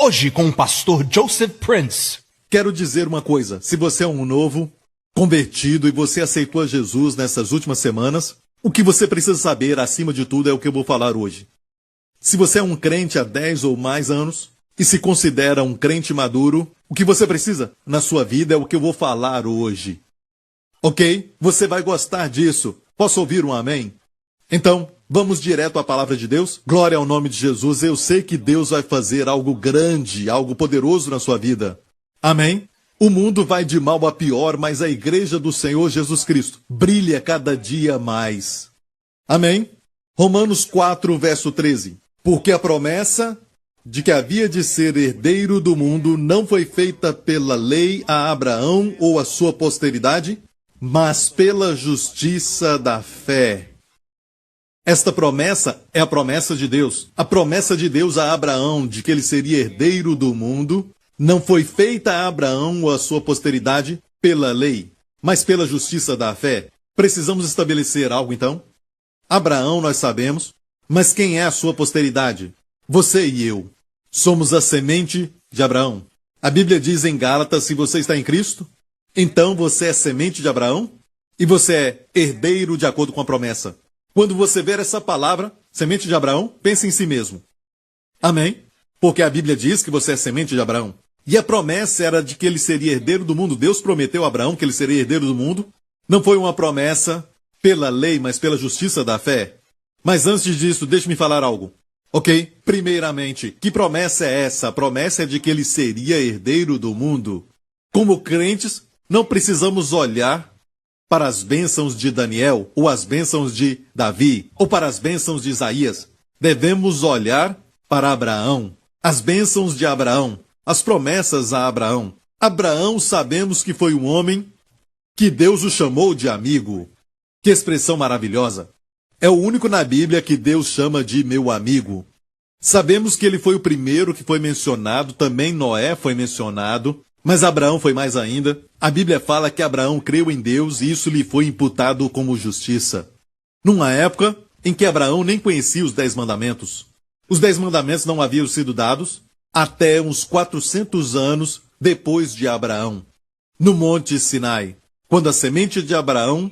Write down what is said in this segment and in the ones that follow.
Hoje com o pastor Joseph Prince. Quero dizer uma coisa, se você é um novo convertido e você aceitou a Jesus nessas últimas semanas, o que você precisa saber, acima de tudo, é o que eu vou falar hoje. Se você é um crente há 10 ou mais anos e se considera um crente maduro, o que você precisa na sua vida é o que eu vou falar hoje. Ok? Você vai gostar disso. Posso ouvir um amém? Então, vamos direto à palavra de Deus? Glória ao nome de Jesus. Eu sei que Deus vai fazer algo grande, algo poderoso na sua vida. Amém? O mundo vai de mal a pior, mas a igreja do Senhor Jesus Cristo brilha cada dia mais. Amém? Romanos 4, verso 13. Porque a promessa de que havia de ser herdeiro do mundo não foi feita pela lei a Abraão ou a sua posteridade, mas pela justiça da fé. Esta promessa é a promessa de Deus. A promessa de Deus a Abraão de que ele seria herdeiro do mundo não foi feita a Abraão ou a sua posteridade pela lei, mas pela justiça da fé. Precisamos estabelecer algo então? Abraão nós sabemos, mas quem é a sua posteridade? Você e eu. Somos a semente de Abraão. A Bíblia diz em Gálatas, se você está em Cristo, então você é semente de Abraão e você é herdeiro de acordo com a promessa. Quando você ver essa palavra, semente de Abraão, pense em si mesmo. Amém? Porque a Bíblia diz que você é semente de Abraão. E a promessa era de que ele seria herdeiro do mundo. Deus prometeu a Abraão que ele seria herdeiro do mundo. Não foi uma promessa pela lei, mas pela justiça da fé. Mas antes disso, deixe-me falar algo. Ok? Primeiramente, que promessa é essa? A promessa é de que ele seria herdeiro do mundo. Como crentes, não precisamos olhar para as bênçãos de Daniel, ou as bênçãos de Davi, ou para as bênçãos de Isaías. Devemos olhar para Abraão, as bênçãos de Abraão, as promessas a Abraão. Abraão sabemos que foi um homem que Deus o chamou de amigo. Que expressão maravilhosa! É o único na Bíblia que Deus chama de meu amigo. Sabemos que ele foi o primeiro que foi mencionado, também Noé foi mencionado, mas Abraão foi mais ainda. A Bíblia fala que Abraão creu em Deus e isso lhe foi imputado como justiça. Numa época em que Abraão nem conhecia os 10 mandamentos. Os 10 mandamentos não haviam sido dados até uns 400 anos depois de Abraão, no Monte Sinai, quando a semente de Abraão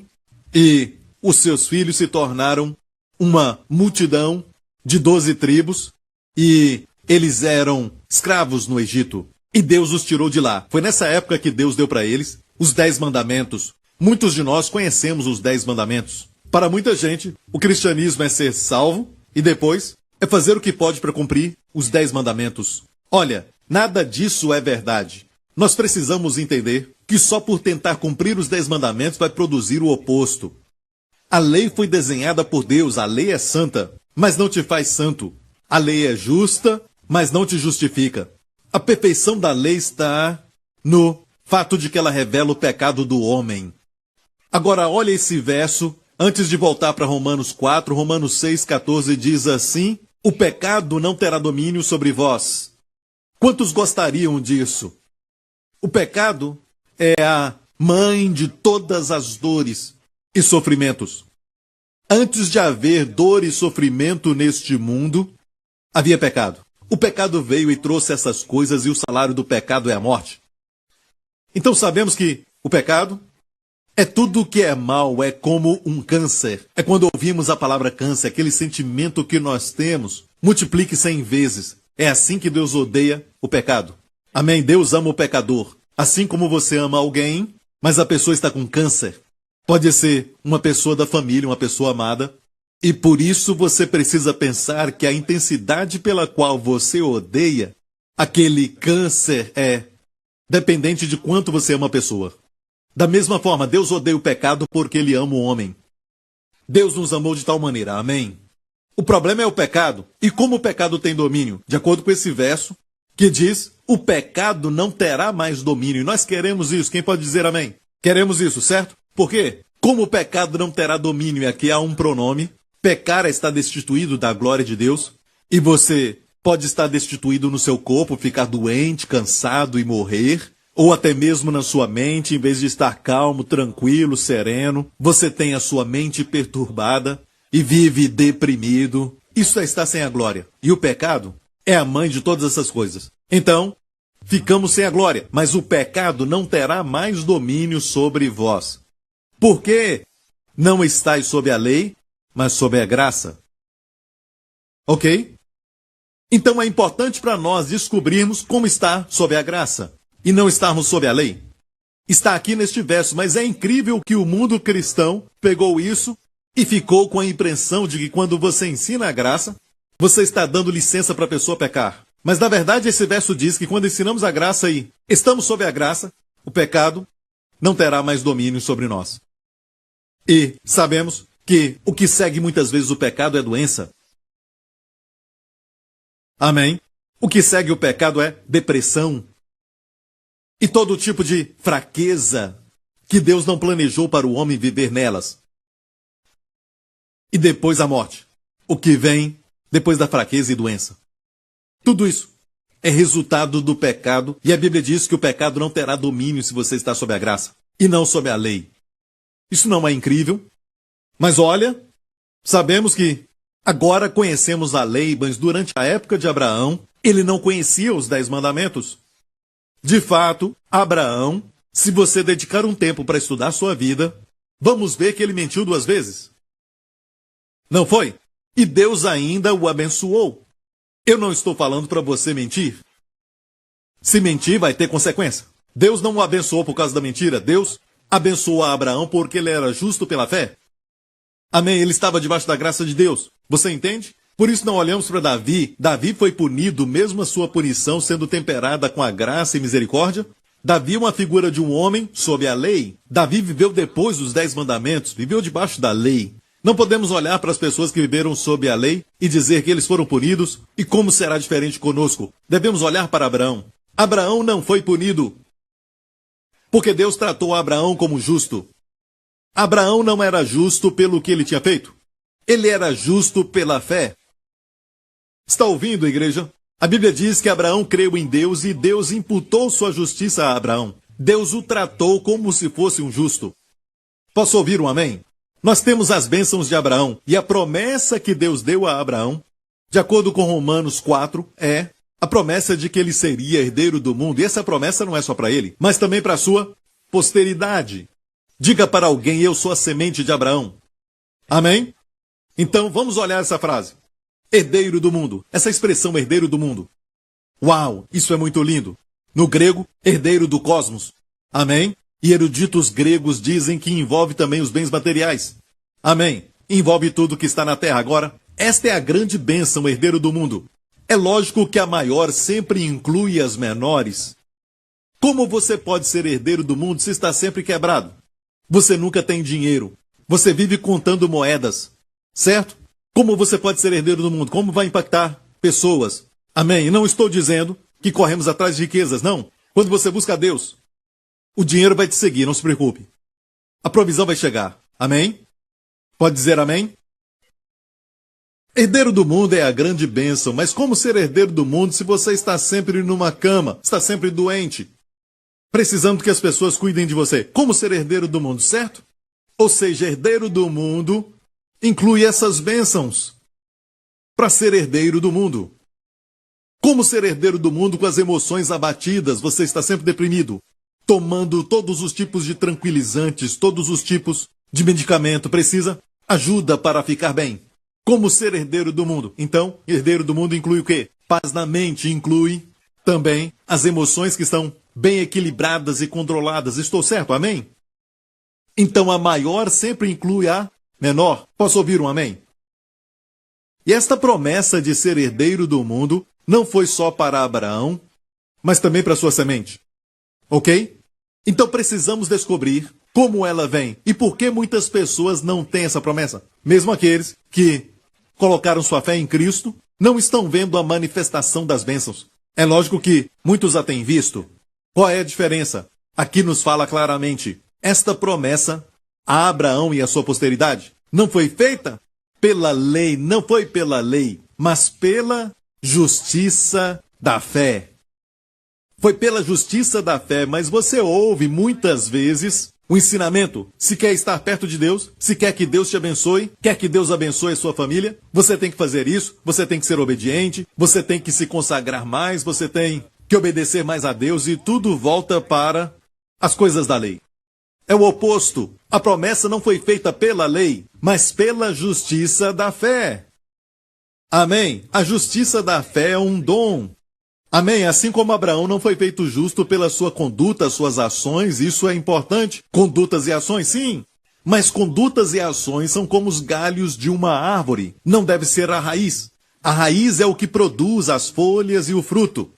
e os seus filhos se tornaram uma multidão de 12 tribos e eles eram escravos no Egito. E Deus os tirou de lá. Foi nessa época que Deus deu para eles os 10 mandamentos. Muitos de nós conhecemos os 10 mandamentos. Para muita gente, o cristianismo é ser salvo e depois é fazer o que pode para cumprir os 10 mandamentos. Olha, nada disso é verdade. Nós precisamos entender que só por tentar cumprir os 10 mandamentos vai produzir o oposto. A lei foi desenhada por Deus, a lei é santa, mas não te faz santo. A lei é justa, mas não te justifica. A perfeição da lei está no fato de que ela revela o pecado do homem. Agora olha esse verso, antes de voltar para Romanos 4, Romanos 6,14 diz assim: o pecado não terá domínio sobre vós. Quantos gostariam disso? O pecado é a mãe de todas as dores e sofrimentos. Antes de haver dor e sofrimento neste mundo, havia pecado. O pecado veio e trouxe essas coisas e o salário do pecado é a morte. Então sabemos que o pecado é tudo que é mal, é como um câncer. É quando ouvimos a palavra câncer, aquele sentimento que nós temos, multiplique 100 vezes. É assim que Deus odeia o pecado. Amém? Deus ama o pecador. Assim como você ama alguém, mas a pessoa está com câncer. Pode ser uma pessoa da família, uma pessoa amada. E por isso você precisa pensar que a intensidade pela qual você odeia aquele câncer é dependente de quanto você ama a pessoa. Da mesma forma, Deus odeia o pecado porque Ele ama o homem. Deus nos amou de tal maneira, amém? O problema é o pecado. E como o pecado tem domínio? De acordo com esse verso, que diz, o pecado não terá mais domínio. E nós queremos isso. Quem pode dizer amém? Queremos isso, certo? Por quê? Como o pecado não terá domínio, e aqui há um pronome, pecar é estar destituído da glória de Deus, e você pode estar destituído no seu corpo, ficar doente, cansado e morrer, ou até mesmo na sua mente, em vez de estar calmo, tranquilo, sereno, você tem a sua mente perturbada e vive deprimido. Isso é estar sem a glória. E o pecado é a mãe de todas essas coisas. Então, ficamos sem a glória, mas o pecado não terá mais domínio sobre vós. Porque não estáis sob a lei, mas sob a graça. Ok? Então é importante para nós descobrirmos como está sob a graça e não estarmos sob a lei. Está aqui neste verso, mas é incrível que o mundo cristão pegou isso e ficou com a impressão de que quando você ensina a graça, você está dando licença para a pessoa pecar. Mas na verdade esse verso diz que quando ensinamos a graça e estamos sob a graça, o pecado não terá mais domínio sobre nós. E sabemos que o que segue muitas vezes o pecado é doença. Amém? O que segue o pecado é depressão. E todo tipo de fraqueza que Deus não planejou para o homem viver nelas. E depois a morte. O que vem depois da fraqueza e doença. Tudo isso é resultado do pecado. E a Bíblia diz que o pecado não terá domínio se você está sob a graça. E não sob a lei. Isso não é incrível? Mas olha, sabemos que agora conhecemos a lei, mas durante a época de Abraão, ele não conhecia os 10 mandamentos. De fato, Abraão, se você dedicar um tempo para estudar sua vida, vamos ver que ele mentiu 2 vezes. Não foi? E Deus ainda o abençoou. Eu não estou falando para você mentir. Se mentir, vai ter consequência. Deus não o abençoou por causa da mentira. Deus abençoou a Abraão porque ele era justo pela fé. Amém? Ele estava debaixo da graça de Deus. Você entende? Por isso não olhamos para Davi. Davi foi punido, mesmo a sua punição sendo temperada com a graça e misericórdia. Davi é uma figura de um homem sob a lei. Davi viveu depois dos 10 mandamentos, viveu debaixo da lei. Não podemos olhar para as pessoas que viveram sob a lei e dizer que eles foram punidos e como será diferente conosco. Devemos olhar para Abraão. Abraão não foi punido porque Deus tratou Abraão como justo. Abraão não era justo pelo que ele tinha feito. Ele era justo pela fé. Está ouvindo, igreja? A Bíblia diz que Abraão creu em Deus e Deus imputou sua justiça a Abraão. Deus o tratou como se fosse um justo. Posso ouvir um amém? Nós temos as bênçãos de Abraão e a promessa que Deus deu a Abraão, de acordo com Romanos 4, é a promessa de que ele seria herdeiro do mundo. E essa promessa não é só para ele, mas também para a sua posteridade. Diga para alguém, eu sou a semente de Abraão. Amém? Então vamos olhar essa frase. Herdeiro do mundo. Essa expressão herdeiro do mundo. Uau, isso é muito lindo. No grego, herdeiro do cosmos. Amém? E eruditos gregos dizem que envolve também os bens materiais. Amém? Envolve tudo que está na terra. Agora, esta é a grande bênção, herdeiro do mundo. É lógico que a maior sempre inclui as menores. Como você pode ser herdeiro do mundo se está sempre quebrado? Você nunca tem dinheiro. Você vive contando moedas. Certo? Como você pode ser herdeiro do mundo? Como vai impactar pessoas? Amém? Não estou dizendo que corremos atrás de riquezas, não. Quando você busca a Deus, o dinheiro vai te seguir, não se preocupe. A provisão vai chegar. Amém? Pode dizer amém? Herdeiro do mundo é a grande bênção, mas como ser herdeiro do mundo se você está sempre numa cama, está sempre doente, precisando que as pessoas cuidem de você? Como ser herdeiro do mundo, certo? Ou seja, herdeiro do mundo inclui essas bênçãos para ser herdeiro do mundo. Como ser herdeiro do mundo com as emoções abatidas? Você está sempre deprimido, tomando todos os tipos de tranquilizantes, todos os tipos de medicamento. Precisa ajuda para ficar bem. Como ser herdeiro do mundo? Então, herdeiro do mundo inclui o quê? Paz na mente, inclui também as emoções que estão bem equilibradas e controladas. Estou certo? Amém? Então a maior sempre inclui a menor. Posso ouvir um amém? E esta promessa de ser herdeiro do mundo não foi só para Abraão, mas também para sua semente. Ok? Então precisamos descobrir como ela vem e por que muitas pessoas não têm essa promessa. Mesmo aqueles que colocaram sua fé em Cristo não estão vendo a manifestação das bênçãos. É lógico que muitos a têm visto. Qual é a diferença? Aqui nos fala claramente. Esta promessa a Abraão e a sua posteridade não foi feita pela lei, não foi pela lei, mas pela justiça da fé. Foi pela justiça da fé, mas você ouve muitas vezes o ensinamento. Se quer estar perto de Deus, se quer que Deus te abençoe, quer que Deus abençoe a sua família, você tem que fazer isso, você tem que ser obediente, você tem que se consagrar mais, você tem que obedecer mais a Deus e tudo volta para as coisas da lei. É o oposto. A promessa não foi feita pela lei, mas pela justiça da fé. Amém? A justiça da fé é um dom. Amém? Assim como Abraão não foi feito justo pela sua conduta, suas ações, isso é importante. Condutas e ações, sim. Mas condutas e ações são como os galhos de uma árvore. Não deve ser a raiz. A raiz é o que produz as folhas e o fruto.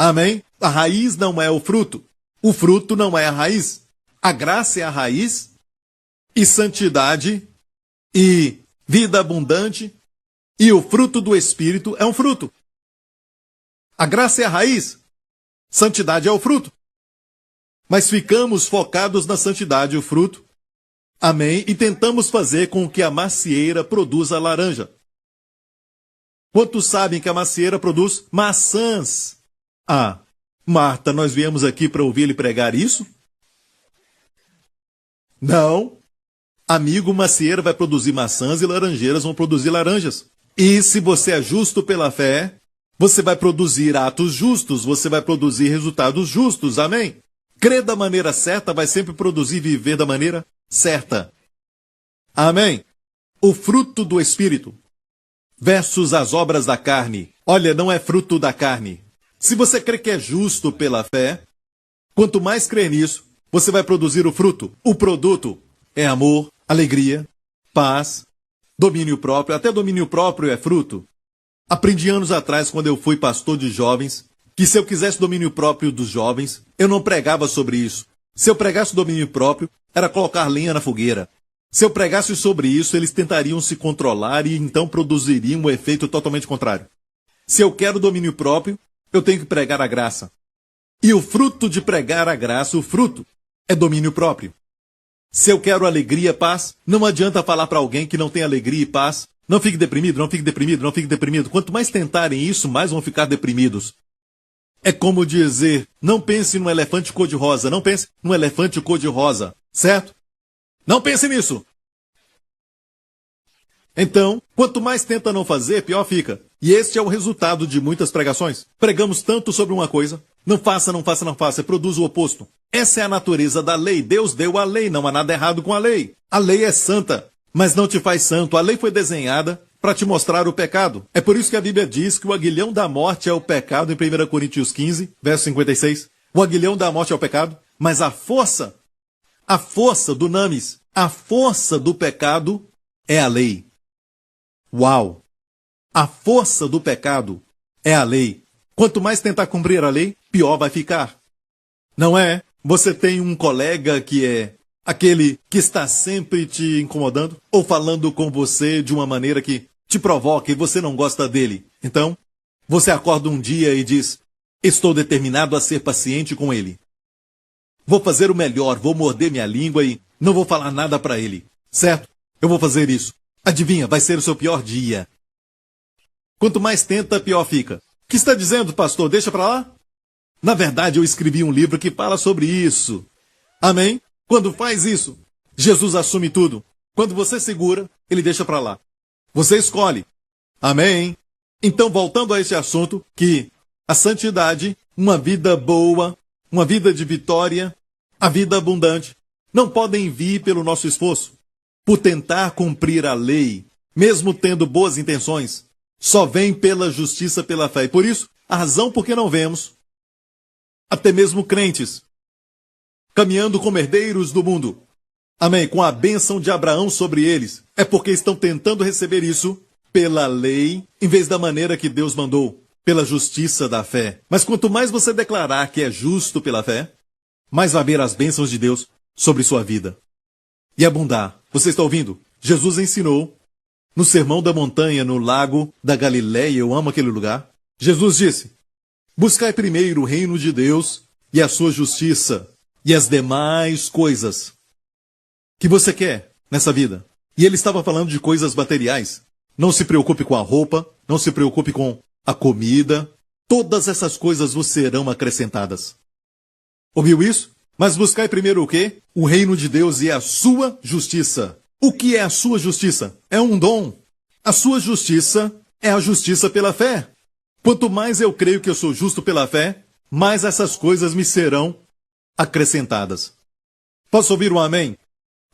Amém? A raiz não é o fruto. O fruto não é a raiz. A graça é a raiz. E santidade e vida abundante. E o fruto do Espírito é um fruto. A graça é a raiz. Santidade é o fruto. Mas ficamos focados na santidade e o fruto. Amém? E tentamos fazer com que a macieira produza laranja. Quantos sabem que a macieira produz maçãs? Ah, Marta, nós viemos aqui para ouvir ele pregar isso? Não. Amigo, macieira vai produzir maçãs e laranjeiras vão produzir laranjas. E se você é justo pela fé, você vai produzir atos justos, você vai produzir resultados justos, amém? Crer da maneira certa vai sempre produzir e viver da maneira certa. Amém? O fruto do Espírito versus as obras da carne. Olha, não é fruto da carne. Se você crê que é justo pela fé, quanto mais crer nisso, você vai produzir o fruto. O produto é amor, alegria, paz, domínio próprio. Até domínio próprio é fruto. Aprendi anos atrás, quando eu fui pastor de jovens, que se eu quisesse domínio próprio dos jovens, eu não pregava sobre isso. Se eu pregasse domínio próprio, era colocar lenha na fogueira. Se eu pregasse sobre isso, eles tentariam se controlar e então produziriam um efeito totalmente contrário. Se eu quero domínio próprio, eu tenho que pregar a graça. E o fruto de pregar a graça, o fruto, é domínio próprio. Se eu quero alegria, paz, não adianta falar para alguém que não tem alegria e paz. Não fique deprimido, não fique deprimido, não fique deprimido. Quanto mais tentarem isso, mais vão ficar deprimidos. É como dizer, não pense num elefante cor-de-rosa, não pense num elefante cor-de-rosa, certo? Não pense nisso. Então, quanto mais tenta não fazer, pior fica. E este é o resultado de muitas pregações. Pregamos tanto sobre uma coisa, não faça, não faça, não faça, produz o oposto. Essa é a natureza da lei. Deus deu a lei, não há nada errado com a lei. A lei é santa. Mas não te faz santo. A lei foi desenhada para te mostrar o pecado. É por isso que a Bíblia diz que o aguilhão da morte é o pecado, em 1 Coríntios 15, verso 56. O aguilhão da morte é o pecado, mas a força dunamis, a força do pecado é a lei. Uau! A força do pecado é a lei. Quanto mais tentar cumprir a lei, pior vai ficar. Não é? Você tem um colega que é aquele que está sempre te incomodando ou falando com você de uma maneira que te provoca e você não gosta dele. Então, você acorda um dia e diz, estou determinado a ser paciente com ele. Vou fazer o melhor, vou morder minha língua e não vou falar nada para ele. Certo? Eu vou fazer isso. Adivinha, vai ser o seu pior dia. Quanto mais tenta, pior fica. O que está dizendo, pastor? Deixa para lá? Na verdade, eu escrevi um livro que fala sobre isso. Amém? Quando faz isso, Jesus assume tudo. Quando você segura, ele deixa para lá. Você escolhe. Amém? Então, voltando a esse assunto, que a santidade, uma vida boa, uma vida de vitória, a vida abundante, não podem vir pelo nosso esforço, por tentar cumprir a lei, mesmo tendo boas intenções. Só vem pela justiça, pela fé. E por isso, a razão por que não vemos, até mesmo crentes, caminhando como herdeiros do mundo, amém, com a bênção de Abraão sobre eles, é porque estão tentando receber isso pela lei, em vez da maneira que Deus mandou, pela justiça da fé. Mas quanto mais você declarar que é justo pela fé, mais vai haver as bênçãos de Deus sobre sua vida. E abundar. Você está ouvindo? Jesus ensinou no Sermão da Montanha, no Lago da Galileia, eu amo aquele lugar. Jesus disse, buscai primeiro o reino de Deus e a sua justiça, e as demais coisas que você quer nessa vida. E ele estava falando de coisas materiais. Não se preocupe com a roupa, não se preocupe com a comida. Todas essas coisas vos serão acrescentadas. Ouviu isso? Mas buscai primeiro o quê? O reino de Deus e a sua justiça. O que é a sua justiça? É um dom. A sua justiça é a justiça pela fé. Quanto mais eu creio que eu sou justo pela fé, mas essas coisas me serão acrescentadas. Posso ouvir um amém?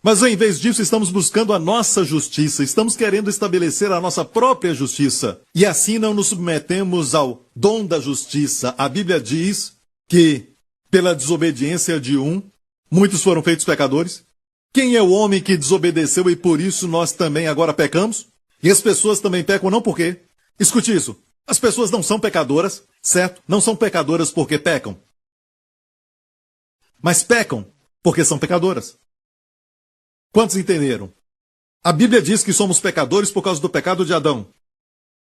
Mas em vez disso, estamos buscando a nossa justiça, estamos querendo estabelecer a nossa própria justiça. E assim não nos submetemos ao dom da justiça. A Bíblia diz que, pela desobediência de um, muitos foram feitos pecadores. Quem é o homem que desobedeceu e por isso nós também agora pecamos? E as pessoas também pecam não por quê? Escute isso. As pessoas não são pecadoras, certo? Não são pecadoras porque pecam. Mas pecam porque são pecadoras. Quantos entenderam? A Bíblia diz que somos pecadores por causa do pecado de Adão.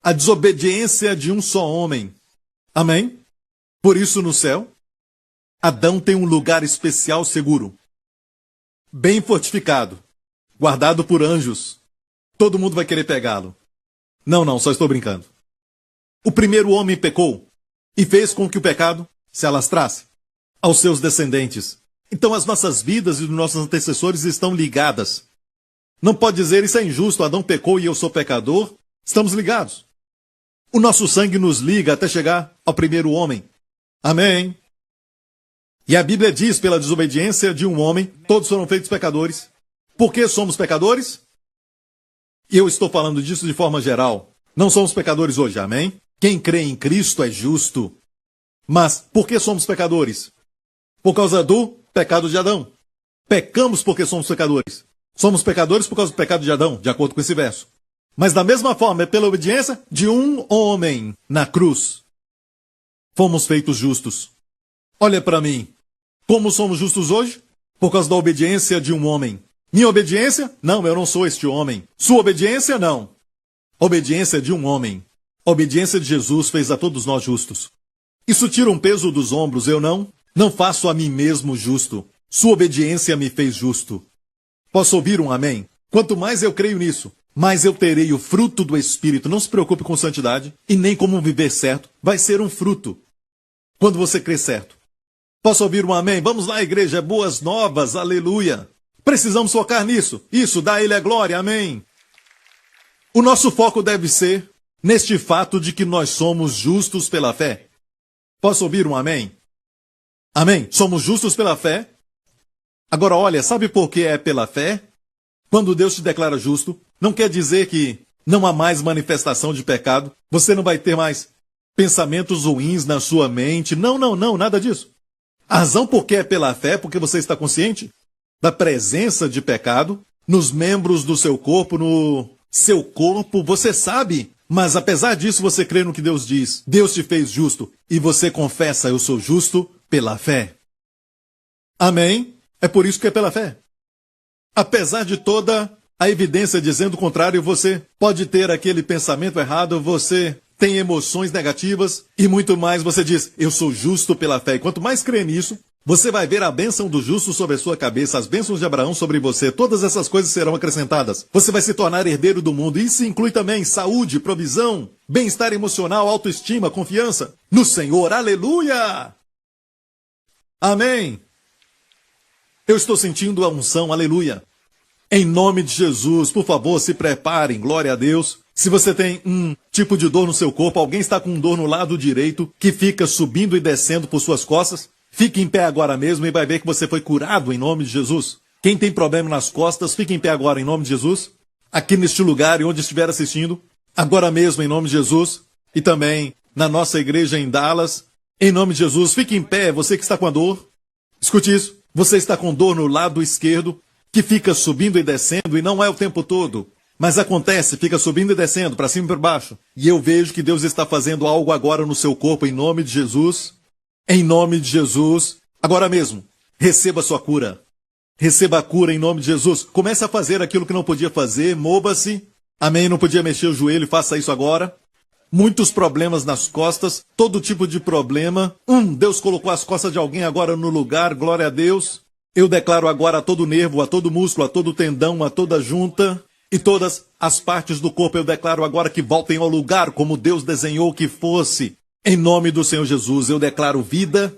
A desobediência de um só homem. Amém? Por isso no céu, Adão tem um lugar especial seguro. Bem fortificado. Guardado por anjos. Todo mundo vai querer pegá-lo. Não, só estou brincando. O primeiro homem pecou e fez com que o pecado se alastrasse aos seus descendentes. Então as nossas vidas e dos nossos antecessores estão ligadas. Não pode dizer isso é injusto, Adão pecou e eu sou pecador. Estamos ligados. O nosso sangue nos liga até chegar ao primeiro homem. Amém. E a Bíblia diz, pela desobediência de um homem, todos foram feitos pecadores. Por que somos pecadores? E eu estou falando disso de forma geral. Não somos pecadores hoje, amém? Quem crê em Cristo é justo. Mas por que somos pecadores? Por causa do pecado de Adão. Pecamos porque somos pecadores. Somos pecadores por causa do pecado de Adão, de acordo com esse verso. Mas da mesma forma, é pela obediência de um homem na cruz. Fomos feitos justos. Olha para mim. Como somos justos hoje? Por causa da obediência de um homem. Minha obediência? Não, eu não sou este homem. Sua obediência? Não. Obediência de um homem. A obediência de Jesus fez a todos nós justos. Isso tira um peso dos ombros, eu não faço a mim mesmo justo. Sua obediência me fez justo. Posso ouvir um amém? Quanto mais eu creio nisso, mais eu terei o fruto do Espírito. Não se preocupe com santidade e nem como viver certo. Vai ser um fruto quando você crê certo. Posso ouvir um amém? Vamos lá, igreja, boas novas, aleluia. Precisamos focar nisso. Isso, dá a Ele a glória, amém. O nosso foco deve ser neste fato de que nós somos justos pela fé. Posso ouvir um amém? Amém? Somos justos pela fé. Agora olha, sabe por que é pela fé? Quando Deus te declara justo, não quer dizer que não há mais manifestação de pecado, você não vai ter mais pensamentos ruins na sua mente. Não, nada disso. A razão por que é pela fé é porque você está consciente da presença de pecado nos membros do seu corpo, no seu corpo, você sabe. Mas apesar disso, você crê no que Deus diz. Deus te fez justo e você confessa, eu sou justo pela fé. Amém? É por isso que é pela fé. Apesar de toda a evidência dizendo o contrário, você pode ter aquele pensamento errado, você tem emoções negativas e muito mais, você diz, eu sou justo pela fé. E quanto mais crê nisso, você vai ver a bênção do justo sobre a sua cabeça, as bênçãos de Abraão sobre você. Todas essas coisas serão acrescentadas. Você vai se tornar herdeiro do mundo. Isso inclui também saúde, provisão, bem-estar emocional, autoestima, confiança no Senhor. Aleluia! Amém! Eu estou sentindo a unção, aleluia. Em nome de Jesus, por favor, se preparem, glória a Deus. Se você tem um tipo de dor no seu corpo, alguém está com dor no lado direito, que fica subindo e descendo por suas costas, fique em pé agora mesmo e vai ver que você foi curado em nome de Jesus. Quem tem problema nas costas, fique em pé agora em nome de Jesus. Aqui neste lugar e onde estiver assistindo, agora mesmo em nome de Jesus. E também na nossa igreja em Dallas, em nome de Jesus, fique em pé, você que está com a dor. Escute isso. Você está com dor no lado esquerdo, que fica subindo e descendo, e não é o tempo todo. Mas acontece, fica subindo e descendo, para cima e para baixo. E eu vejo que Deus está fazendo algo agora no seu corpo, em nome de Jesus. Em nome de Jesus. Agora mesmo, receba a sua cura. Receba a cura em nome de Jesus. Comece a fazer aquilo que não podia fazer, mova-se. Amém, não podia mexer o joelho, faça isso agora. Muitos problemas nas costas, todo tipo de problema. Deus colocou as costas de alguém agora no lugar, glória a Deus. Eu declaro agora a todo nervo, a todo músculo, a todo tendão, a toda junta e todas as partes do corpo, eu declaro agora que voltem ao lugar como Deus desenhou que fosse. Em nome do Senhor Jesus, eu declaro vida,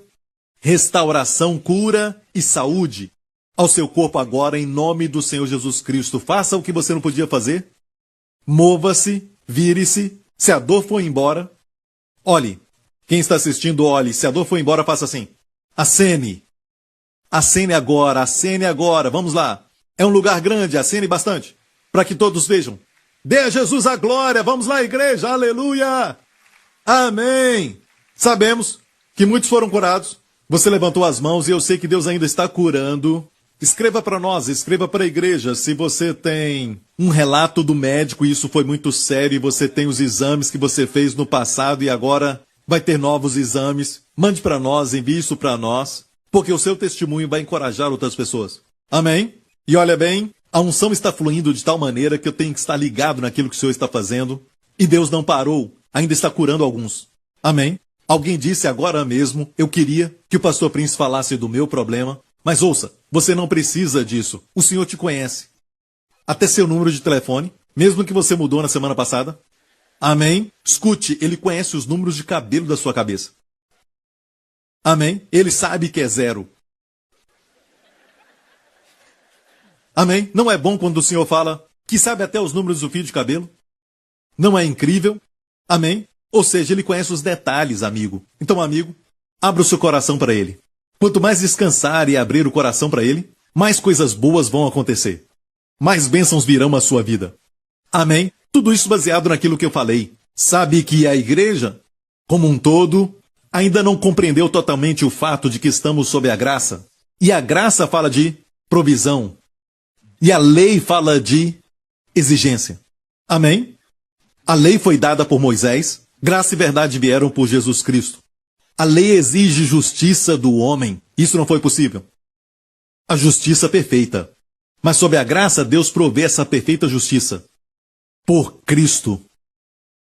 restauração, cura e saúde ao seu corpo agora, em nome do Senhor Jesus Cristo. Faça o que você não podia fazer. Mova-se, vire-se. Se a dor for embora, olhe, Quem está assistindo, olhe. Se a dor for embora, faça assim. Acene. Acene agora, acene agora. Vamos lá. É um lugar grande, acene bastante. Para que todos vejam. Dê a Jesus a glória. Vamos lá, igreja. Aleluia. Amém. Sabemos que muitos foram curados. Você levantou as mãos e eu sei que Deus ainda está curando. Escreva para nós, escreva para a igreja. Se você tem um relato do médico e isso foi muito sério, e você tem os exames que você fez no passado e agora vai ter novos exames, mande para nós, envie isso para nós, porque o seu testemunho vai encorajar outras pessoas. Amém? E olha bem, a unção está fluindo de tal maneira que eu tenho que estar ligado naquilo que o Senhor está fazendo. E Deus não parou, ainda está curando alguns. Amém? Alguém disse agora mesmo, eu queria que o pastor Prince falasse do meu problema. Mas ouça, você não precisa disso. O Senhor te conhece. Até seu número de telefone, mesmo que você mudou na semana passada. Amém? Escute, Ele conhece os números de cabelo da sua cabeça. Amém? Ele sabe que é 0. Amém? Não é bom quando o Senhor fala que sabe até os números do fio de cabelo? Não é incrível? Amém? Ou seja, Ele conhece os detalhes, amigo. Então, amigo, abra o seu coração para Ele. Quanto mais descansar e abrir o coração para Ele, mais coisas boas vão acontecer. Mais bênçãos virão à sua vida. Amém? Tudo isso baseado naquilo que eu falei. Sabe que a igreja, como um todo, ainda não compreendeu totalmente o fato de que estamos sob a graça. E a graça fala de provisão. E a lei fala de exigência. Amém? A lei foi dada por Moisés, graça e verdade vieram por Jesus Cristo. A lei exige justiça do homem. Isso não foi possível. A justiça perfeita. Mas sob a graça, Deus provê essa perfeita justiça. Por Cristo.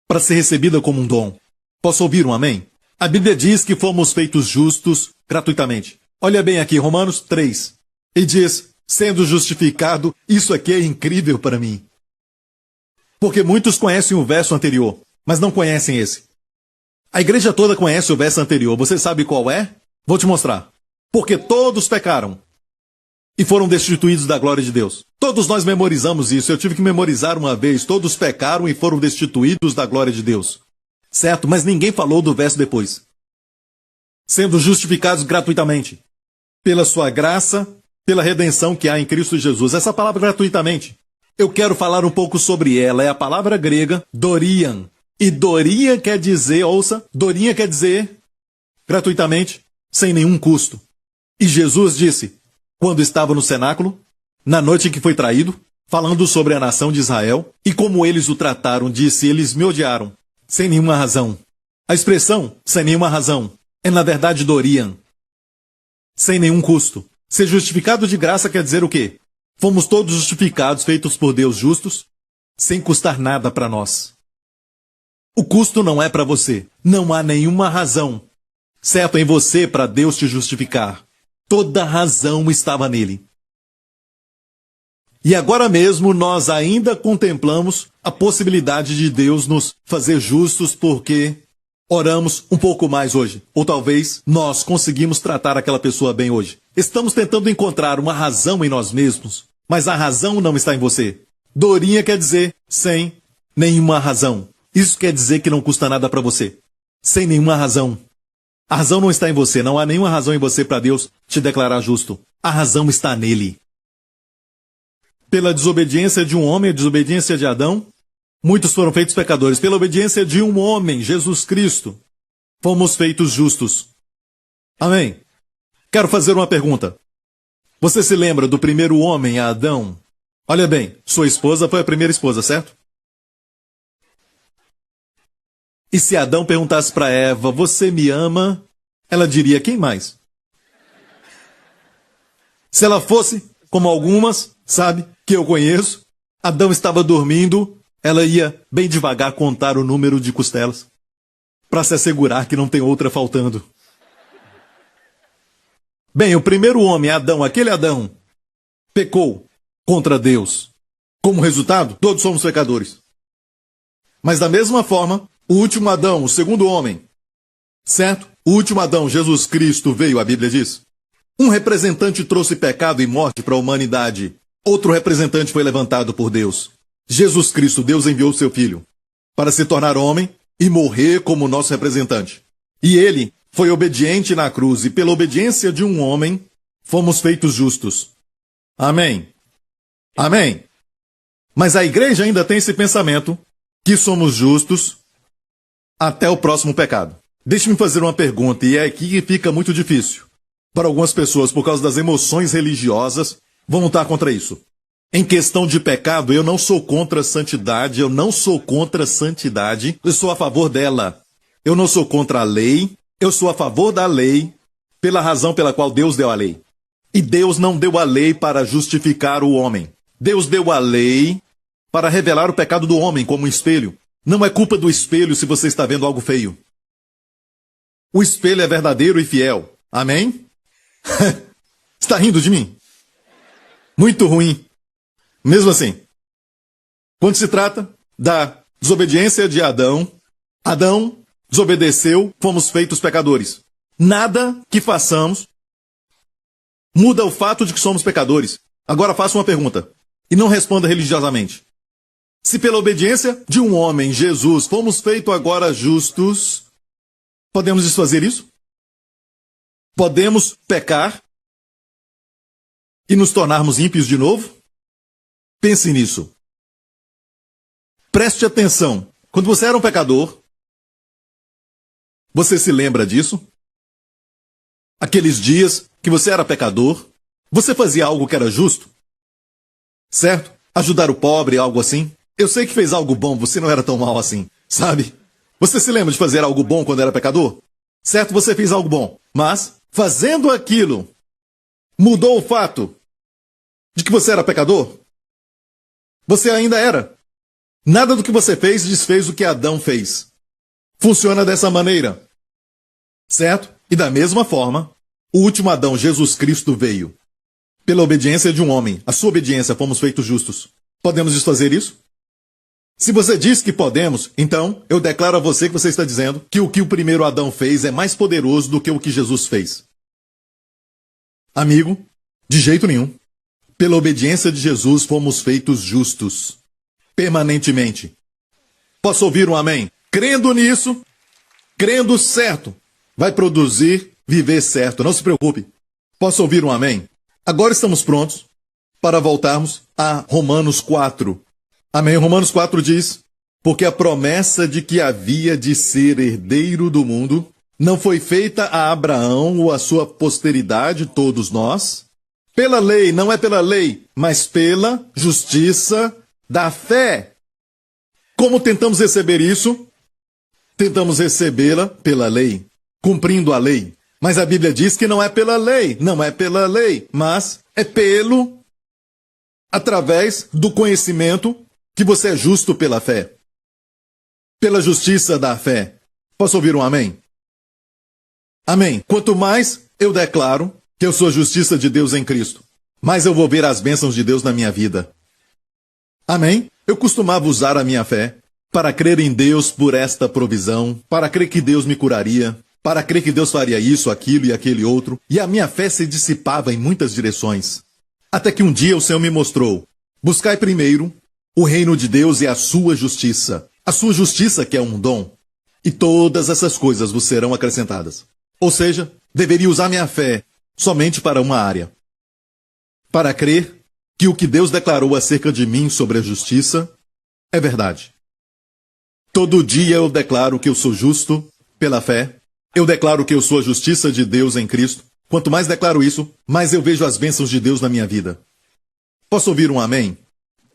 Para ser recebida como um dom. Posso ouvir um amém? A Bíblia diz que fomos feitos justos gratuitamente. Olha bem aqui, Romanos 3. E diz, sendo justificado, isso aqui é incrível para mim. Porque muitos conhecem o verso anterior, mas não conhecem esse. A igreja toda conhece o verso anterior. Você sabe qual é? Vou te mostrar. Porque todos pecaram e foram destituídos da glória de Deus. Todos nós memorizamos isso. Eu tive que memorizar uma vez. Todos pecaram e foram destituídos da glória de Deus. Certo? Mas ninguém falou do verso depois. Sendo justificados gratuitamente. Pela sua graça, pela redenção que há em Cristo Jesus. Essa palavra gratuitamente. Eu quero falar um pouco sobre ela. É a palavra grega dorian. E dorian quer dizer, ouça, dorian quer dizer gratuitamente, sem nenhum custo. E Jesus disse, quando estava no cenáculo, na noite em que foi traído, falando sobre a nação de Israel, e como eles o trataram, disse, eles me odiaram, sem nenhuma razão. A expressão, sem nenhuma razão, é na verdade dorian. Sem nenhum custo. Ser justificado de graça quer dizer o quê? Fomos todos justificados, feitos por Deus justos, sem custar nada para nós. O custo não é para você. Não há nenhuma razão, certo, em você para Deus te justificar. Toda razão estava nele. E agora mesmo nós ainda contemplamos a possibilidade de Deus nos fazer justos porque oramos um pouco mais hoje. Ou talvez nós conseguimos tratar aquela pessoa bem hoje. Estamos tentando encontrar uma razão em nós mesmos, mas a razão não está em você. Dorinha quer dizer sem nenhuma razão. Isso quer dizer que não custa nada para você. Sem nenhuma razão. A razão não está em você. Não há nenhuma razão em você para Deus te declarar justo. A razão está nele. Pela desobediência de um homem, a desobediência de Adão, muitos foram feitos pecadores. Pela obediência de um homem, Jesus Cristo, fomos feitos justos. Amém? Quero fazer uma pergunta. Você se lembra do primeiro homem, Adão? Olha bem, sua esposa foi a primeira esposa, certo? E se Adão perguntasse para Eva, você me ama? Ela diria, quem mais? Se ela fosse, como algumas, sabe, que eu conheço, Adão estava dormindo, ela ia bem devagar contar o número de costelas, para se assegurar que não tem outra faltando. Bem, o primeiro homem, Adão, aquele Adão, pecou contra Deus. Como resultado, todos somos pecadores. Mas da mesma forma, o último Adão, o segundo homem, certo? O último Adão, Jesus Cristo, veio, a Bíblia diz. Um representante trouxe pecado e morte para a humanidade. Outro representante foi levantado por Deus. Jesus Cristo, Deus enviou seu Filho para se tornar homem e morrer como nosso representante. E ele foi obediente na cruz, e pela obediência de um homem, fomos feitos justos. Amém. Amém. Mas a igreja ainda tem esse pensamento que somos justos até o próximo pecado. Deixe-me fazer uma pergunta, e é aqui que fica muito difícil. Para algumas pessoas, por causa das emoções religiosas, vão lutar contra isso. Em questão de pecado, eu não sou contra a santidade, eu não sou contra a santidade, eu sou a favor dela. Eu não sou contra a lei, eu sou a favor da lei, pela razão pela qual Deus deu a lei. E Deus não deu a lei para justificar o homem. Deus deu a lei para revelar o pecado do homem como um espelho. Não é culpa do espelho se você está vendo algo feio. O espelho é verdadeiro e fiel. Amém? Está rindo de mim? Muito ruim. Mesmo assim, quando se trata da desobediência de Adão, Adão desobedeceu, fomos feitos pecadores. Nada que façamos muda o fato de que somos pecadores. Agora faça uma pergunta, e não responda religiosamente. Se pela obediência de um homem, Jesus, fomos feitos agora justos, podemos desfazer isso? Podemos pecar e nos tornarmos ímpios de novo? Pense nisso. Preste atenção. Quando você era um pecador, você se lembra disso? Aqueles dias que você era pecador, você fazia algo que era justo? Certo? Ajudar o pobre, algo assim? Eu sei que fez algo bom, você não era tão mal assim, sabe? Você se lembra de fazer algo bom quando era pecador? Certo, você fez algo bom, mas fazendo aquilo, mudou o fato de que você era pecador? Você ainda era. Nada do que você fez desfez o que Adão fez. Funciona dessa maneira. Certo? E da mesma forma, o último Adão, Jesus Cristo, veio. Pela obediência de um homem. A sua obediência, fomos feitos justos. Podemos desfazer isso? Se você diz que podemos, então eu declaro a você que você está dizendo que o primeiro Adão fez é mais poderoso do que o que Jesus fez. Amigo, de jeito nenhum. Pela obediência de Jesus, fomos feitos justos. Permanentemente. Posso ouvir um amém? Crendo nisso, crendo certo, vai produzir viver certo. Não se preocupe. Posso ouvir um amém? Agora estamos prontos para voltarmos a Romanos 4. Amém? Romanos 4 diz: porque a promessa de que havia de ser herdeiro do mundo não foi feita a Abraão ou a sua posteridade, todos nós, pela lei, não é pela lei, mas pela justiça da fé. Como tentamos receber isso? Tentamos recebê-la pela lei, cumprindo a lei. Mas a Bíblia diz que não é pela lei, não é pela lei, mas é através do conhecimento que você é justo pela fé. Pela justiça da fé. Posso ouvir um amém? Amém. Quanto mais eu declaro que eu sou a justiça de Deus em Cristo, mais eu vou ver as bênçãos de Deus na minha vida. Amém? Eu costumava usar a minha fé para crer em Deus por esta provisão, para crer que Deus me curaria, para crer que Deus faria isso, aquilo e aquele outro, e a minha fé se dissipava em muitas direções. Até que um dia o Senhor me mostrou: buscai primeiro o reino de Deus e a sua justiça que é um dom, e todas essas coisas vos serão acrescentadas. Ou seja, deveria usar minha fé somente para uma área. Para crer que o que Deus declarou acerca de mim sobre a justiça é verdade. Todo dia eu declaro que eu sou justo pela fé. Eu declaro que eu sou a justiça de Deus em Cristo. Quanto mais declaro isso, mais eu vejo as bênçãos de Deus na minha vida. Posso ouvir um amém?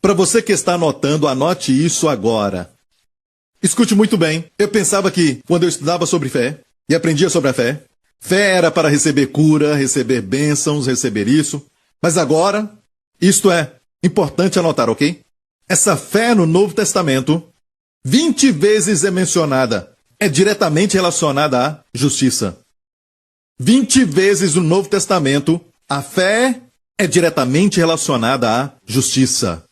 Para você que está anotando, anote isso agora. Escute muito bem. Eu pensava que, quando eu estudava sobre fé e aprendia sobre a fé, fé era para receber cura, receber bênçãos, receber isso. Mas agora, isto é importante anotar, ok? Essa fé no Novo Testamento, 20 vezes é mencionada. É diretamente relacionada à justiça. 20 vezes no Novo Testamento, a fé é diretamente relacionada à justiça.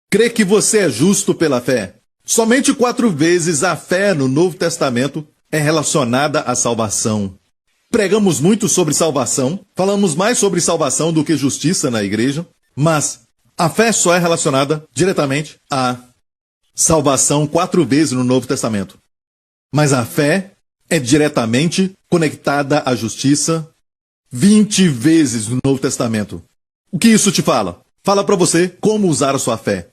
Crê que você é justo pela fé. Somente 4 vezes a fé no Novo Testamento é relacionada à salvação. Pregamos muito sobre salvação, falamos mais sobre salvação do que justiça na igreja, mas a fé só é relacionada diretamente à salvação 4 vezes no Novo Testamento. Mas a fé é diretamente conectada à justiça 20 vezes no Novo Testamento. O que isso te fala? Fala para você como usar a sua fé.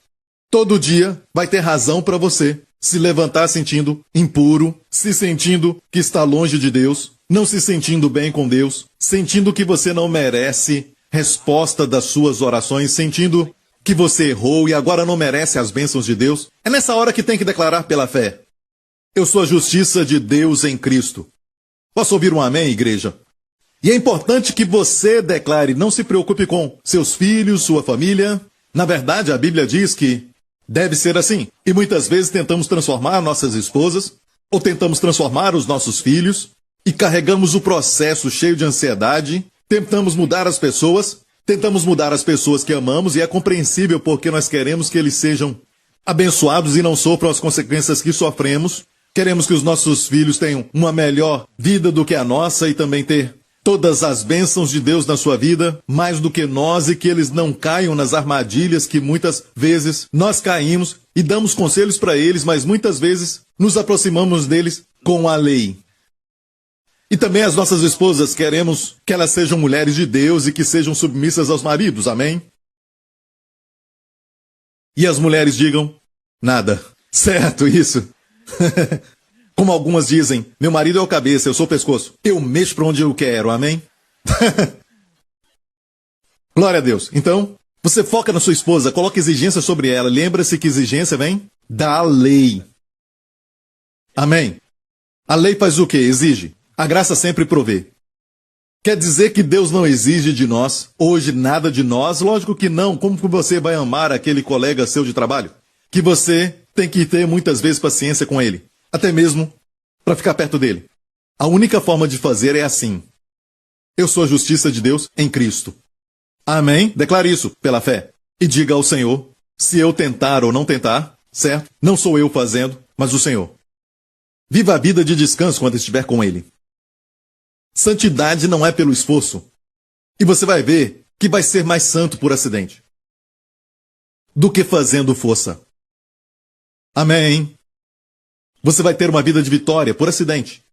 Todo dia vai ter razão para você se levantar sentindo impuro, se sentindo que está longe de Deus, não se sentindo bem com Deus, sentindo que você não merece resposta das suas orações, sentindo que você errou e agora não merece as bênçãos de Deus. É nessa hora que tem que declarar pela fé: eu sou a justiça de Deus em Cristo. Posso ouvir um amém, igreja? E é importante que você declare, não se preocupe com seus filhos, sua família. Na verdade, a Bíblia diz que deve ser assim. E muitas vezes tentamos transformar nossas esposas, ou tentamos transformar os nossos filhos, e carregamos o processo cheio de ansiedade, tentamos mudar as pessoas que amamos, e é compreensível porque nós queremos que eles sejam abençoados e não sofram as consequências que sofremos. Queremos que os nossos filhos tenham uma melhor vida do que a nossa e também ter todas as bênçãos de Deus na sua vida, mais do que nós, e que eles não caiam nas armadilhas que muitas vezes nós caímos e damos conselhos para eles, mas muitas vezes nos aproximamos deles com a lei. E também as nossas esposas queremos que elas sejam mulheres de Deus e que sejam submissas aos maridos, amém? E as mulheres digam nada. Certo, isso. Como algumas dizem, meu marido é o cabeça, eu sou o pescoço. Eu mexo para onde eu quero, amém? Glória a Deus. Então, você foca na sua esposa, coloca exigências sobre ela. Lembra-se que exigência vem da lei. Amém? A lei faz o quê? Exige. A graça sempre provê. Quer dizer que Deus não exige de nós, hoje, nada de nós? Lógico que não. Como que você vai amar aquele colega seu de trabalho? Que você tem que ter muitas vezes paciência com ele. Até mesmo para ficar perto dele. A única forma de fazer é assim: eu sou a justiça de Deus em Cristo. Amém? Declare isso pela fé. E diga ao Senhor, se eu tentar ou não tentar, certo? Não sou eu fazendo, mas o Senhor. Viva a vida de descanso quando estiver com Ele. Santidade não é pelo esforço. E você vai ver que vai ser mais santo por acidente do que fazendo força. Amém? Você vai ter uma vida de vitória por acidente.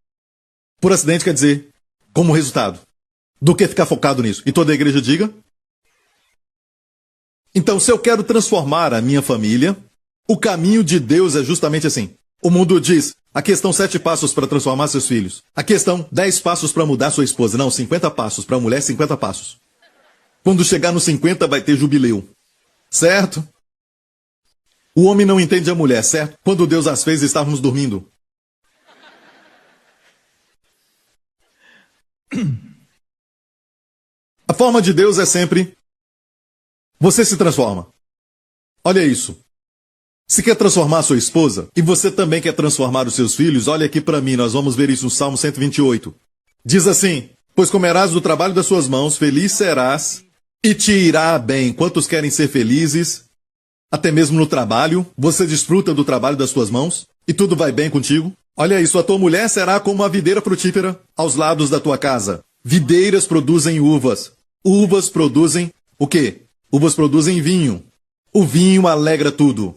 Por acidente quer dizer, como resultado, do que ficar focado nisso. E toda a igreja diga. Então, se eu quero transformar a minha família, o caminho de Deus é justamente assim. O mundo diz, aqui estão 7 passos para transformar seus filhos. Aqui estão 10 passos para mudar sua esposa. Não, 50 passos. Para a mulher, 50 passos. Quando chegar nos 50, vai ter jubileu. Certo? O homem não entende a mulher, certo? Quando Deus as fez, estávamos dormindo. A forma de Deus é sempre: você se transforma. Olha isso. Se quer transformar a sua esposa, e você também quer transformar os seus filhos, olha aqui para mim, nós vamos ver isso no Salmo 128. Diz assim: pois comerás do trabalho das suas mãos, feliz serás, e te irá bem. Quantos querem ser felizes? Até mesmo no trabalho, você desfruta do trabalho das suas mãos, e tudo vai bem contigo? Olha isso, a tua mulher será como uma videira frutífera aos lados da tua casa. Videiras produzem uvas. Uvas produzem o quê? Uvas produzem vinho. O vinho alegra tudo.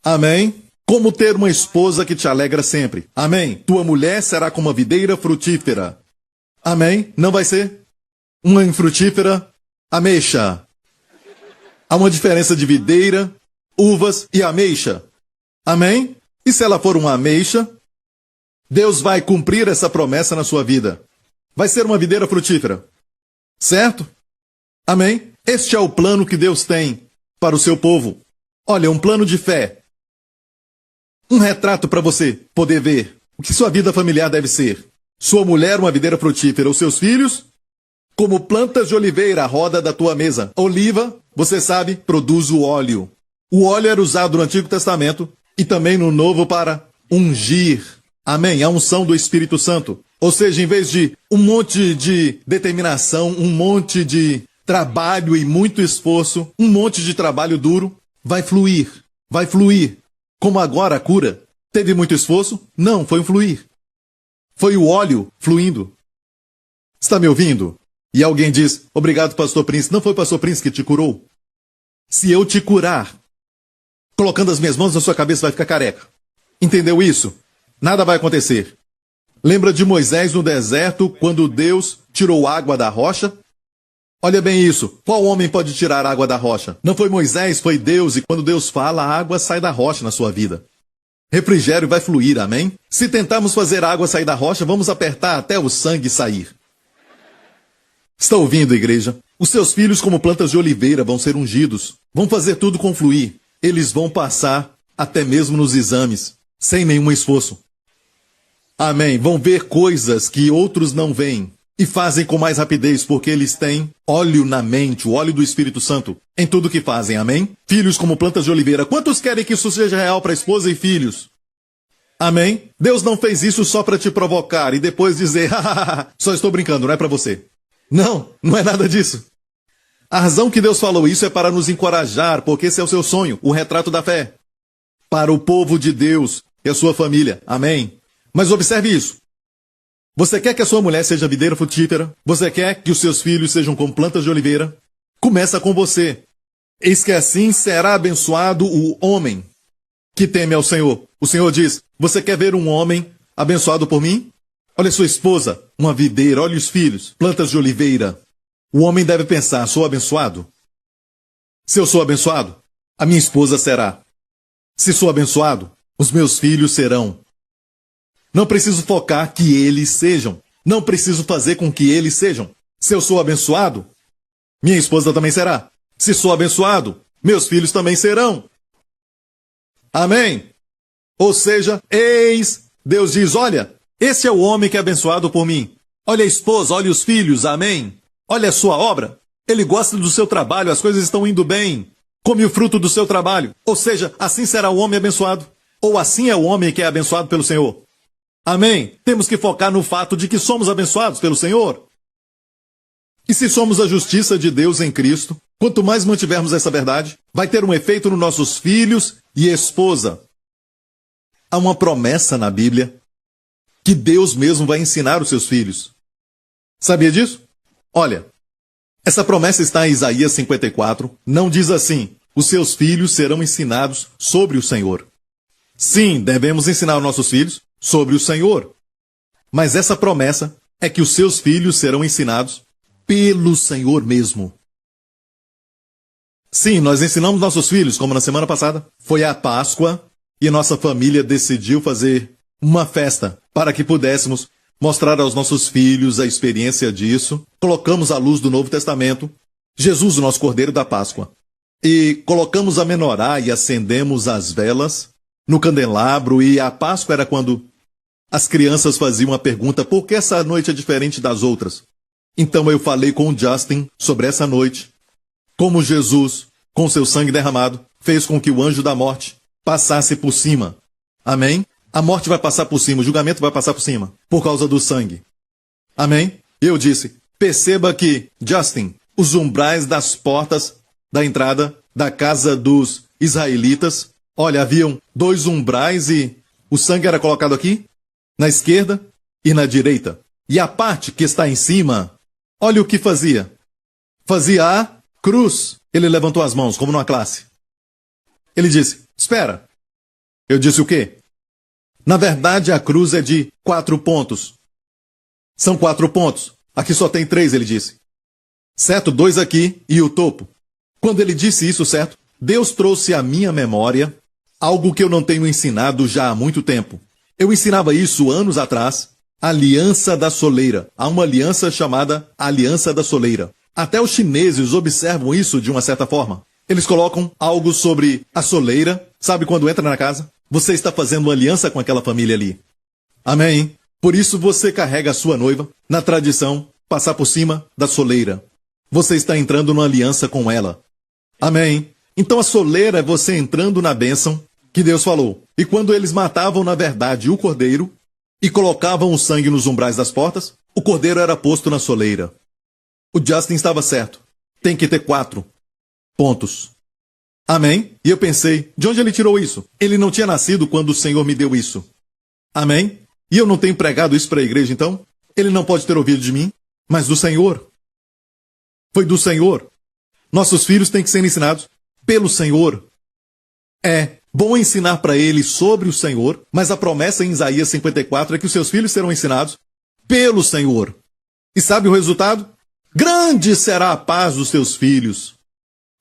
Amém? Como ter uma esposa que te alegra sempre. Amém? Tua mulher será como uma videira frutífera. Amém? Não vai ser uma infrutífera ameixa. Há uma diferença de videira, uvas e ameixa. Amém? E se ela for uma ameixa, Deus vai cumprir essa promessa na sua vida. Vai ser uma videira frutífera. Certo? Amém? Este é o plano que Deus tem para o seu povo. Olha, um plano de fé. Um retrato para você poder ver o que sua vida familiar deve ser. Sua mulher, uma videira frutífera. Os seus filhos, como plantas de oliveira à roda da tua mesa. Oliva, você sabe, produz o óleo. O óleo era usado no Antigo Testamento e também no Novo para ungir. Amém? A unção do Espírito Santo. Ou seja, em vez de um monte de determinação, um monte de trabalho e muito esforço, um monte de trabalho duro, vai fluir. Vai fluir. Como agora a cura. Teve muito esforço? Não, foi um fluir. Foi o óleo fluindo. Está me ouvindo? E alguém diz, obrigado, pastor Prince. Não foi o pastor Prince que te curou? Se eu te curar, colocando as minhas mãos na sua cabeça, vai ficar careca. Entendeu isso? Nada vai acontecer. Lembra de Moisés no deserto, quando Deus tirou água da rocha? Olha bem isso. Qual homem pode tirar água da rocha? Não foi Moisés, foi Deus, e quando Deus fala, a água sai da rocha na sua vida. Refrigério vai fluir, amém? Se tentarmos fazer a água sair da rocha, vamos apertar até o sangue sair. Está ouvindo, igreja? Os seus filhos, como plantas de oliveira, vão ser ungidos. Vão fazer tudo confluir. Eles vão passar até mesmo nos exames, sem nenhum esforço. Amém. Vão ver coisas que outros não veem. E fazem com mais rapidez, porque eles têm óleo na mente, o óleo do Espírito Santo, em tudo que fazem, amém? Filhos como plantas de oliveira. Quantos querem que isso seja real para esposa e filhos? Amém? Deus não fez isso só para te provocar e depois dizer, só estou brincando, não é para você. Não, não é nada disso. A razão que Deus falou isso é para nos encorajar, porque esse é o seu sonho, o retrato da fé. Para o povo de Deus e a sua família, amém? Mas observe isso. Você quer que a sua mulher seja videira frutífera? Você quer que os seus filhos sejam como plantas de oliveira? Começa com você. Eis que assim será abençoado o homem que teme ao Senhor. O Senhor diz, você quer ver um homem abençoado por mim? Olha sua esposa, uma videira, olha os filhos, plantas de oliveira. O homem deve pensar, sou abençoado? Se eu sou abençoado, a minha esposa será. Se sou abençoado, os meus filhos serão. Não preciso focar que eles sejam. Não preciso fazer com que eles sejam. Se eu sou abençoado, minha esposa também será. Se sou abençoado, meus filhos também serão. Amém? Ou seja, eis, Deus diz, olha, esse é o homem que é abençoado por mim. Olha a esposa, olha os filhos, amém? Olha a sua obra. Ele gosta do seu trabalho, as coisas estão indo bem. Come o fruto do seu trabalho. Ou seja, assim será o homem abençoado. Ou assim é o homem que é abençoado pelo Senhor. Amém? Temos que focar no fato de que somos abençoados pelo Senhor. E se somos a justiça de Deus em Cristo, quanto mais mantivermos essa verdade, vai ter um efeito nos nossos filhos e esposa. Há uma promessa na Bíblia que Deus mesmo vai ensinar os seus filhos. Sabia disso? Olha, essa promessa está em Isaías 54, não diz assim, os seus filhos serão ensinados sobre o Senhor. Sim, devemos ensinar os nossos filhos sobre o Senhor. Mas essa promessa é que os seus filhos serão ensinados pelo Senhor mesmo. Sim, nós ensinamos nossos filhos, como na semana passada. Foi a Páscoa e nossa família decidiu fazer uma festa para que pudéssemos mostrar aos nossos filhos a experiência disso. Colocamos à luz do Novo Testamento Jesus, o nosso Cordeiro da Páscoa. E colocamos a menorá e acendemos as velas no candelabro, e a Páscoa era quando as crianças faziam a pergunta, por que essa noite é diferente das outras? Então eu falei com o Justin sobre essa noite, como Jesus, com seu sangue derramado, fez com que o anjo da morte passasse por cima. Amém? A morte vai passar por cima, o julgamento vai passar por cima, por causa do sangue. Amém? Eu disse, perceba que, Justin, os umbrais das portas da entrada da casa dos israelitas, olha, haviam 2 umbrais e o sangue era colocado aqui, na esquerda e na direita. E a parte que está em cima, olha o que fazia. Fazia a cruz. Ele levantou as mãos, como numa classe. Ele disse, espera. Eu disse o quê? Na verdade, a cruz é de 4 pontos. São 4 pontos. Aqui só tem 3, ele disse. Certo? 2 aqui e o topo. Quando ele disse isso, certo? Deus trouxe à minha memória algo que eu não tenho ensinado já há muito tempo. Eu ensinava isso anos atrás, a aliança da soleira. Há uma aliança chamada aliança da soleira. Até os chineses observam isso de uma certa forma. Eles colocam algo sobre a soleira. Sabe quando entra na casa? Você está fazendo uma aliança com aquela família ali. Amém? Por isso você carrega a sua noiva, na tradição, passar por cima da soleira. Você está entrando numa aliança com ela. Amém? Então a soleira é você entrando na bênção que Deus falou. E quando eles matavam, na verdade, o cordeiro e colocavam o sangue nos umbrais das portas, o cordeiro era posto na soleira. O Justin estava certo. Tem que ter 4 pontos. Amém? E eu pensei, de onde ele tirou isso? Ele não tinha nascido quando o Senhor me deu isso. Amém? E eu não tenho pregado isso para a igreja, então? Ele não pode ter ouvido de mim, mas do Senhor. Foi do Senhor. Nossos filhos têm que ser ensinados pelo Senhor. É bom ensinar para eles sobre o Senhor, mas a promessa em Isaías 54 é que os seus filhos serão ensinados pelo Senhor. E sabe o resultado? Grande será a paz dos teus filhos.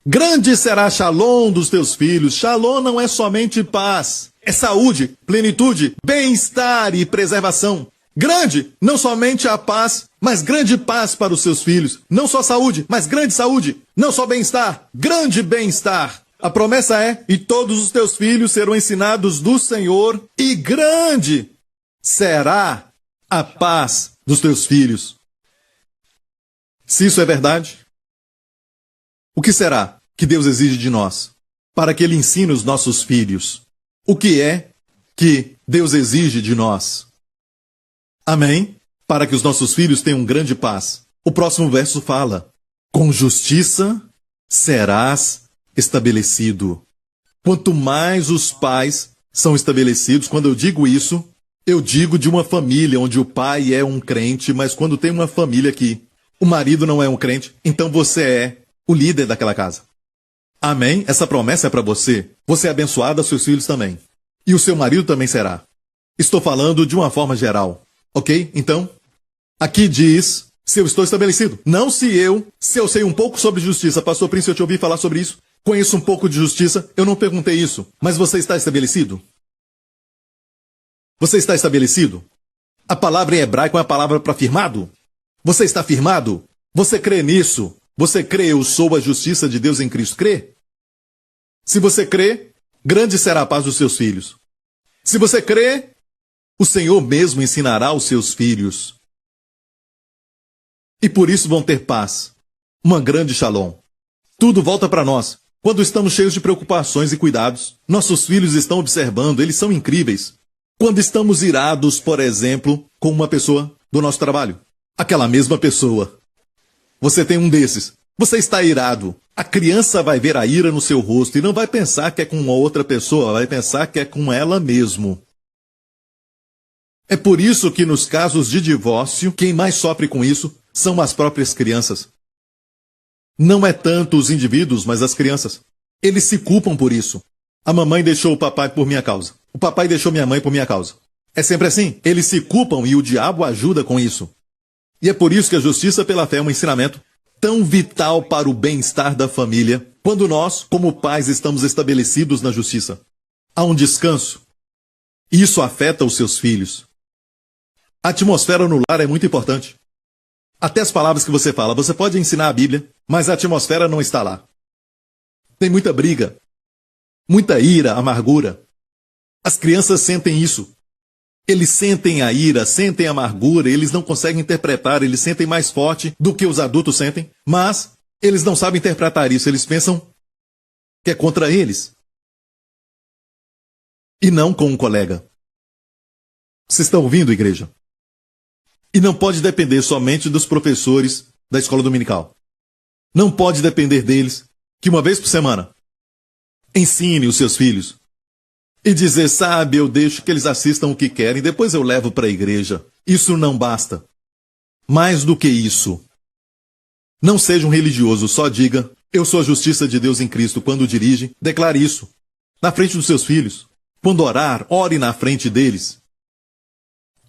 Grande será a shalom dos teus filhos. Shalom não é somente paz, é saúde, plenitude, bem-estar e preservação. Grande, não somente a paz, mas grande paz para os seus filhos. Não só saúde, mas grande saúde. Não só bem-estar, grande bem-estar. A promessa é: e todos os teus filhos serão ensinados do Senhor, e grande será a paz dos teus filhos. Se isso é verdade, o que será que Deus exige de nós para que Ele ensine os nossos filhos? O que é que Deus exige de nós? Amém? Para que os nossos filhos tenham grande paz. O próximo verso fala: com justiça serás estabelecido. Quanto mais os pais são estabelecidos, quando eu digo isso, eu digo de uma família onde o pai é um crente, mas quando tem uma família que o marido não é um crente, então você é o líder daquela casa. Amém? Essa promessa é para você. Você é abençoado, seus filhos também. E o seu marido também será. Estou falando de uma forma geral. Ok? Então, aqui diz se eu estou estabelecido. Não se eu sei um pouco sobre justiça. Pastor Prince, eu te ouvi falar sobre isso. Conheço um pouco de justiça. Eu não perguntei isso. Mas você está estabelecido? Você está estabelecido? A palavra em hebraico é a palavra para firmado. Você está firmado? Você crê nisso? Você crê, eu sou a justiça de Deus em Cristo? Crê? Se você crê, grande será a paz dos seus filhos. Se você crê, o Senhor mesmo ensinará os seus filhos. E por isso vão ter paz. Uma grande shalom. Tudo volta para nós. Quando estamos cheios de preocupações e cuidados, nossos filhos estão observando, eles são incríveis. Quando estamos irados, por exemplo, com uma pessoa do nosso trabalho. Aquela mesma pessoa. Você tem um desses. Você está irado. A criança vai ver a ira no seu rosto e não vai pensar que é com uma outra pessoa, vai pensar que é com ela mesmo. É por isso que nos casos de divórcio, quem mais sofre com isso são as próprias crianças. Não é tanto os indivíduos, mas as crianças. Eles se culpam por isso. A mamãe deixou o papai por minha causa. O papai deixou minha mãe por minha causa. É sempre assim. Eles se culpam e o diabo ajuda com isso. E é por isso que a justiça pela fé é um ensinamento tão vital para o bem-estar da família, quando nós, como pais, estamos estabelecidos na justiça. Há um descanso. E isso afeta os seus filhos. A atmosfera no lar é muito importante. Até as palavras que você fala. Você pode ensinar a Bíblia, mas a atmosfera não está lá. Tem muita briga, muita ira, amargura. As crianças sentem isso. Eles sentem a ira, sentem a amargura, eles não conseguem interpretar, eles sentem mais forte do que os adultos sentem, mas eles não sabem interpretar isso, eles pensam que é contra eles. E não com um colega. Vocês estão ouvindo, igreja? E não pode depender somente dos professores da escola dominical. Não pode depender deles que uma vez por semana ensine os seus filhos. E dizer, sabe, eu deixo que eles assistam o que querem, depois eu levo para a igreja. Isso não basta. Mais do que isso. Não seja um religioso, só diga, eu sou a justiça de Deus em Cristo. Quando dirige, declare isso. Na frente dos seus filhos. Quando orar, ore na frente deles.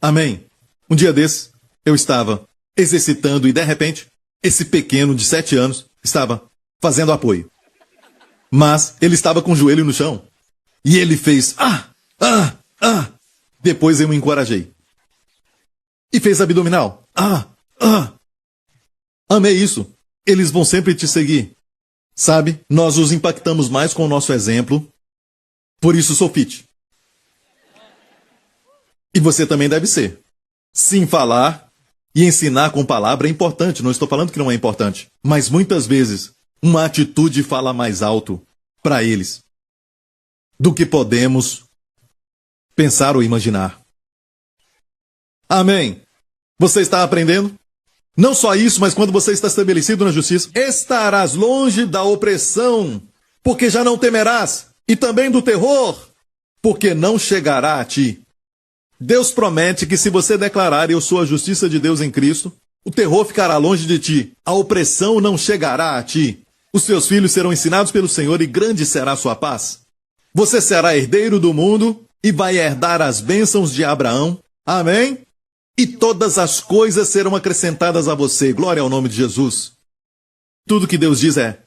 Amém. Um dia desses, eu estava exercitando e de repente, esse pequeno de 7 anos estava fazendo apoio. Mas ele estava com o joelho no chão. E ele fez, Depois eu me encorajei. E fez abdominal. Amei isso. Eles vão sempre te seguir. Sabe, nós os impactamos mais com o nosso exemplo. Por isso sou fit. E você também deve ser. Sim, falar e ensinar com palavra é importante. Não estou falando que não é importante. Mas muitas vezes, uma atitude fala mais alto para eles do que podemos pensar ou imaginar. Amém. Você está aprendendo? Não só isso, mas quando você está estabelecido na justiça, estarás longe da opressão, porque já não temerás, e também do terror, porque não chegará a ti. Deus promete que se você declarar eu sou a justiça de Deus em Cristo, o terror ficará longe de ti, a opressão não chegará a ti. Os seus filhos serão ensinados pelo Senhor e grande será a sua paz. Você será herdeiro do mundo e vai herdar as bênçãos de Abraão. Amém? E todas as coisas serão acrescentadas a você. Glória ao nome de Jesus. Tudo que Deus diz é: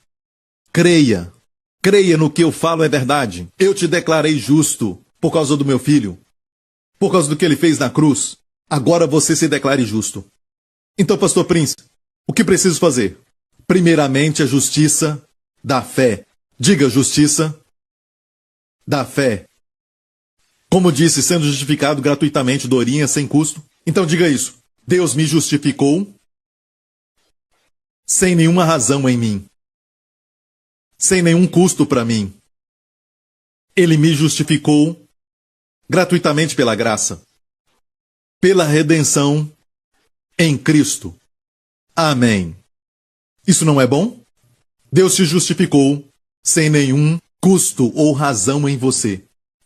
creia. Creia no que eu falo é verdade. Eu te declarei justo por causa do meu filho. Por causa do que ele fez na cruz. Agora você se declare justo. Então, Pastor Prince, o que preciso fazer? Primeiramente, a justiça da fé. Diga justiça da fé. Como disse, sendo justificado gratuitamente, dorinha, sem custo. Então diga isso. Deus me justificou sem nenhuma razão em mim. Sem nenhum custo para mim. Ele me justificou gratuitamente pela graça. Pela redenção em Cristo. Amém. Isso não é bom? Deus te justificou sem nenhum custo ou razão em você.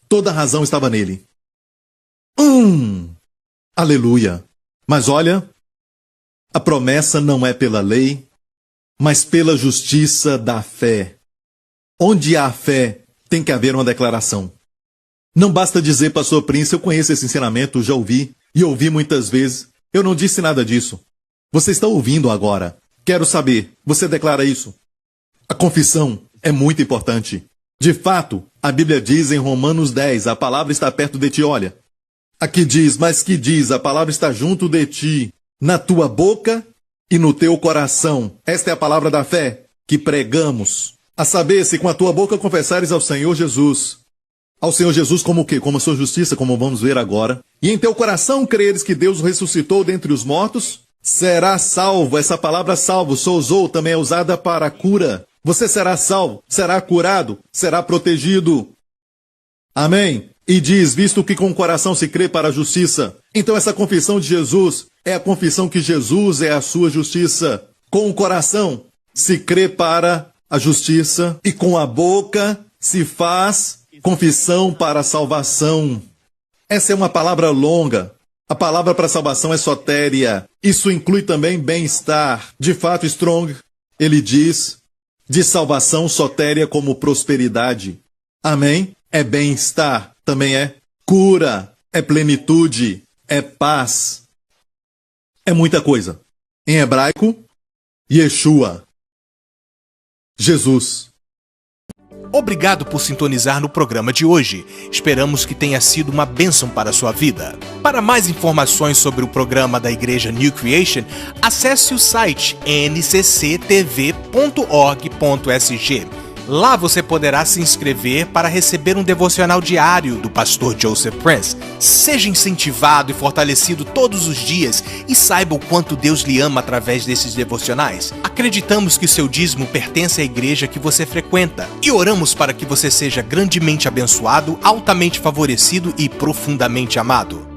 Toda a razão estava nele. Aleluia. Mas olha, a promessa não é pela lei, mas pela justiça da fé. Onde há fé, tem que haver uma declaração. Não basta dizer, Pastor Prince, eu conheço esse ensinamento, já ouvi, e ouvi muitas vezes. Eu não disse nada disso. Você está ouvindo agora. Quero saber, você declara isso? A confissão é muito importante. De fato, a Bíblia diz em Romanos 10, a palavra está perto de ti, olha. Aqui diz, mas que diz, a palavra está junto de ti, na tua boca e no teu coração. Esta é a palavra da fé que pregamos. A saber, se com a tua boca confessares ao Senhor Jesus como o quê? Como a sua justiça, como vamos ver agora. E em teu coração creres que Deus o ressuscitou dentre os mortos, será salvo. Essa palavra salvo, sozo, também é usada para a cura. Você será salvo, será curado, será protegido. Amém? E diz, visto que com o coração se crê para a justiça. Então essa confissão de Jesus é a confissão que Jesus é a sua justiça. Com o coração se crê para a justiça e com a boca se faz confissão para a salvação. Essa é uma palavra longa. A palavra para salvação é sotéria. Isso inclui também bem-estar. De fato, Strong, ele diz de salvação sotéria como prosperidade. Amém? É bem-estar, também é cura, é plenitude, é paz. É muita coisa. Em hebraico, Yeshua. Jesus. Obrigado por sintonizar no programa de hoje. Esperamos que tenha sido uma bênção para a sua vida. Para mais informações sobre o programa da Igreja New Creation, acesse o site ncctv.org.sg. Lá você poderá se inscrever para receber um devocional diário do pastor Joseph Prince. Seja incentivado e fortalecido todos os dias e saiba o quanto Deus lhe ama através desses devocionais. Acreditamos que seu dízimo pertence à igreja que você frequenta e oramos para que você seja grandemente abençoado, altamente favorecido e profundamente amado.